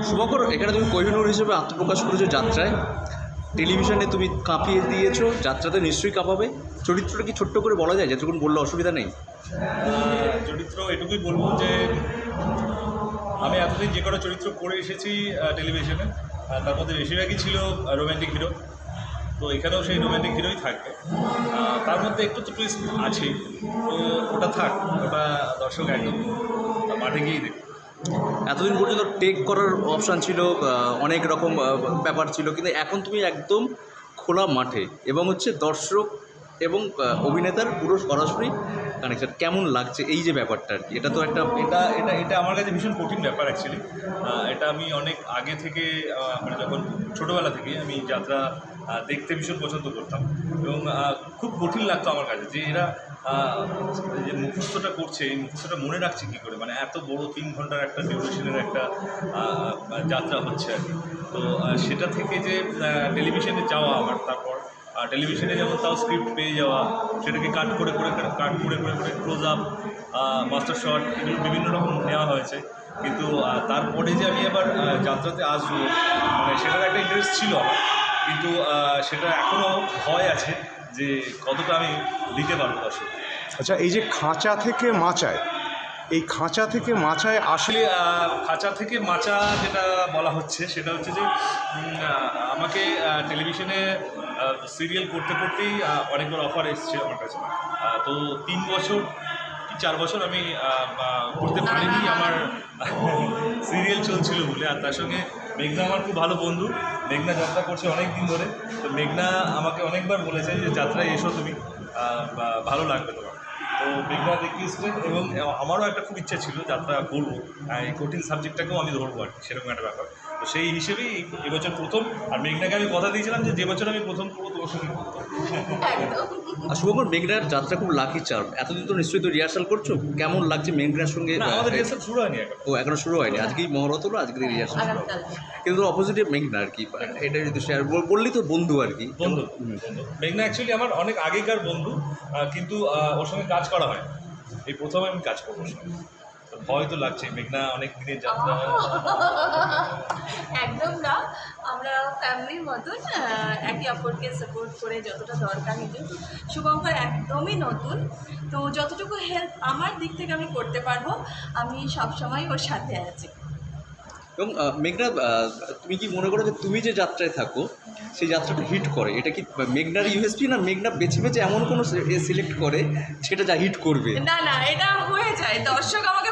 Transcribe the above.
শুভঙ্কর, এখানে তুমি কোহিনূর হিসেবে আত্মপ্রকাশ করেছো যাত্রায়। টেলিভিশনে তুমি কাঁপিয়ে দিয়েছো, যাত্রাতে নিশ্চয়ই কাঁপাবে। চরিত্রটা কি ছোট্ট করে বলা যায়, যতটুকুন বললে অসুবিধা নেই? চরিত্র এটুকুই বলবো যে আমি এতদিন যে কোনো চরিত্র করে এসেছি টেলিভিশনে, তার মধ্যে বেশিরভাগই ছিল রোম্যান্টিক হিরো। তো এখানেও সেই রোম্যান্টিক হিরোই থাকবে। তার মধ্যে একটু তো টুইস্ট আছে, তো ওটা থাক, ওটা দর্শক একদম মাঠে গিয়েই দেখবে। এতদিন পর্যন্ত টেক করার অপশান ছিল, অনেক রকম ব্যাপার ছিল, কিন্তু এখন তুমি একদম খোলা মাঠে এবং দর্শক এবং অভিনেতার পুরো সরাসরি কানেকশন। কেমন লাগছে এই যে ব্যাপারটা আর কি? এটা তো একটা এটা আমার কাছে ভীষণ কঠিন ব্যাপার অ্যাকচুয়ালি। এটা আমি অনেক আগে থেকে, মানে যখন ছোটোবেলা থেকে আমি যাত্রা দেখতে ভীষণ পছন্দ করতাম এবং খুব কঠিন লাগতো আমার কাছে যে এরা যে মুখস্থটা করছে, এই মুখস্থটা মনে রাখছে কী করে, মানে এত বড় 3 ঘন্টার একটা ডিউরেশনের একটা যাত্রা হচ্ছে আর কি। তো সেটা থেকে যে টেলিভিশনে যাওয়া আমার, তারপর টেলিভিশনে যেমন তাও স্ক্রিপ্ট পেয়ে যাওয়া, সেটাকে কাট করে ক্লোজ আপ, মাস্টার শট, এগুলো বিভিন্ন রকম নেওয়া হয়েছে। কিন্তু তারপরে যে আমি আবার যাত্রাতে আসবো, মানে সেটার একটা ইন্টারেস্ট ছিল আমার, কিন্তু সেটা এখনও ভয় আছে যে কতটা আমি দিতে পারবো দর্শক। আচ্ছা, এই যে খাঁচা থেকে মাচায়, এই খাঁচা থেকে মাচায় আসলে খাঁচা থেকে মাচা যেটা বলা হচ্ছে সেটা হচ্ছে যে আমাকে টেলিভিশনে সিরিয়াল করতে করতেই অনেকবার অফার এসছে আমার কাছে। তো 3 বছর কি 4 বছর আমি করতে পারিনি, আমার সিরিয়াল চলছিল বলে। আর তার সঙ্গে মেঘনা আমার খুব ভালো বন্ধু, মেঘনা যাত্রা করছে অনেক দিন ধরে। তো মেঘনা আমাকে অনেকবার বলেছে যে যাত্রায় এসো তুমি, ভালো লাগবে তোমার। তো মেঘনা দেখিয়েছিলেন এবং আমারও একটা খুব ইচ্ছা ছিল যাত্রা করবো, এই কঠিন সাবজেক্টটাকেও আমি ধরবো আর কি, সেরকম একটা ব্যাপার। তো সেই হিসেবেই এবছর প্রথম। আর মেঘনাকে আমি কথা দিয়েছিলাম যে বছর আমি প্রথম করবো তোমার সঙ্গে। আর শুভঙ্কর, মেঘনার যাত্রা খুব লাকি চার্ম। এতদিন তো নিশ্চয়ই তো রিহার্সাল করছো, কেমন লাগছে মেঘনার সঙ্গে? আমাদের রিহার্সাল শুরু হয়নি এখন। এখনো শুরু হয়নি, আজকেই মহরত হলো, আজকে রিহার্সাল শুরু হবে। কিন্তু অপোজিটে মেঘনা আর কি, এটা যদি শেয়ার বললি তো বন্ধু আর কি। বন্ধু মেঘনা অ্যাকচুয়ালি আমার অনেক আগেকার বন্ধু, কিন্তু ওর সঙ্গে কাজ করা হয়, এই প্রথম আমি কাজ করবো ওর সঙ্গে। ভয় তো লাগছে, মেঘনা অনেক দিনের যাত্রা। একদম না, আমরা ফ্যামিলির মতন একে অপরকে সাপোর্ট করে যতটা দরকার নিতে। শুভঙ্কর একদমই নতুন, তো যতটুকু হেল্প আমার দিক থেকে আমি করতে পারবো, আমি সবসময় ওর সাথে আছি। এবং মেঘনা, তুমি কি মনে করো যে তুমি যে যাত্রায় থাকো সেই যাত্রাটা হিট করে? এটা কি মেঘনার ইউএসপি, না মেঘনা বেছে বেছে এমন কোনো সিলেক্ট করে সেটা যা হিট করবে? না, এটা হয়ে যায়, দর্শক আমাকে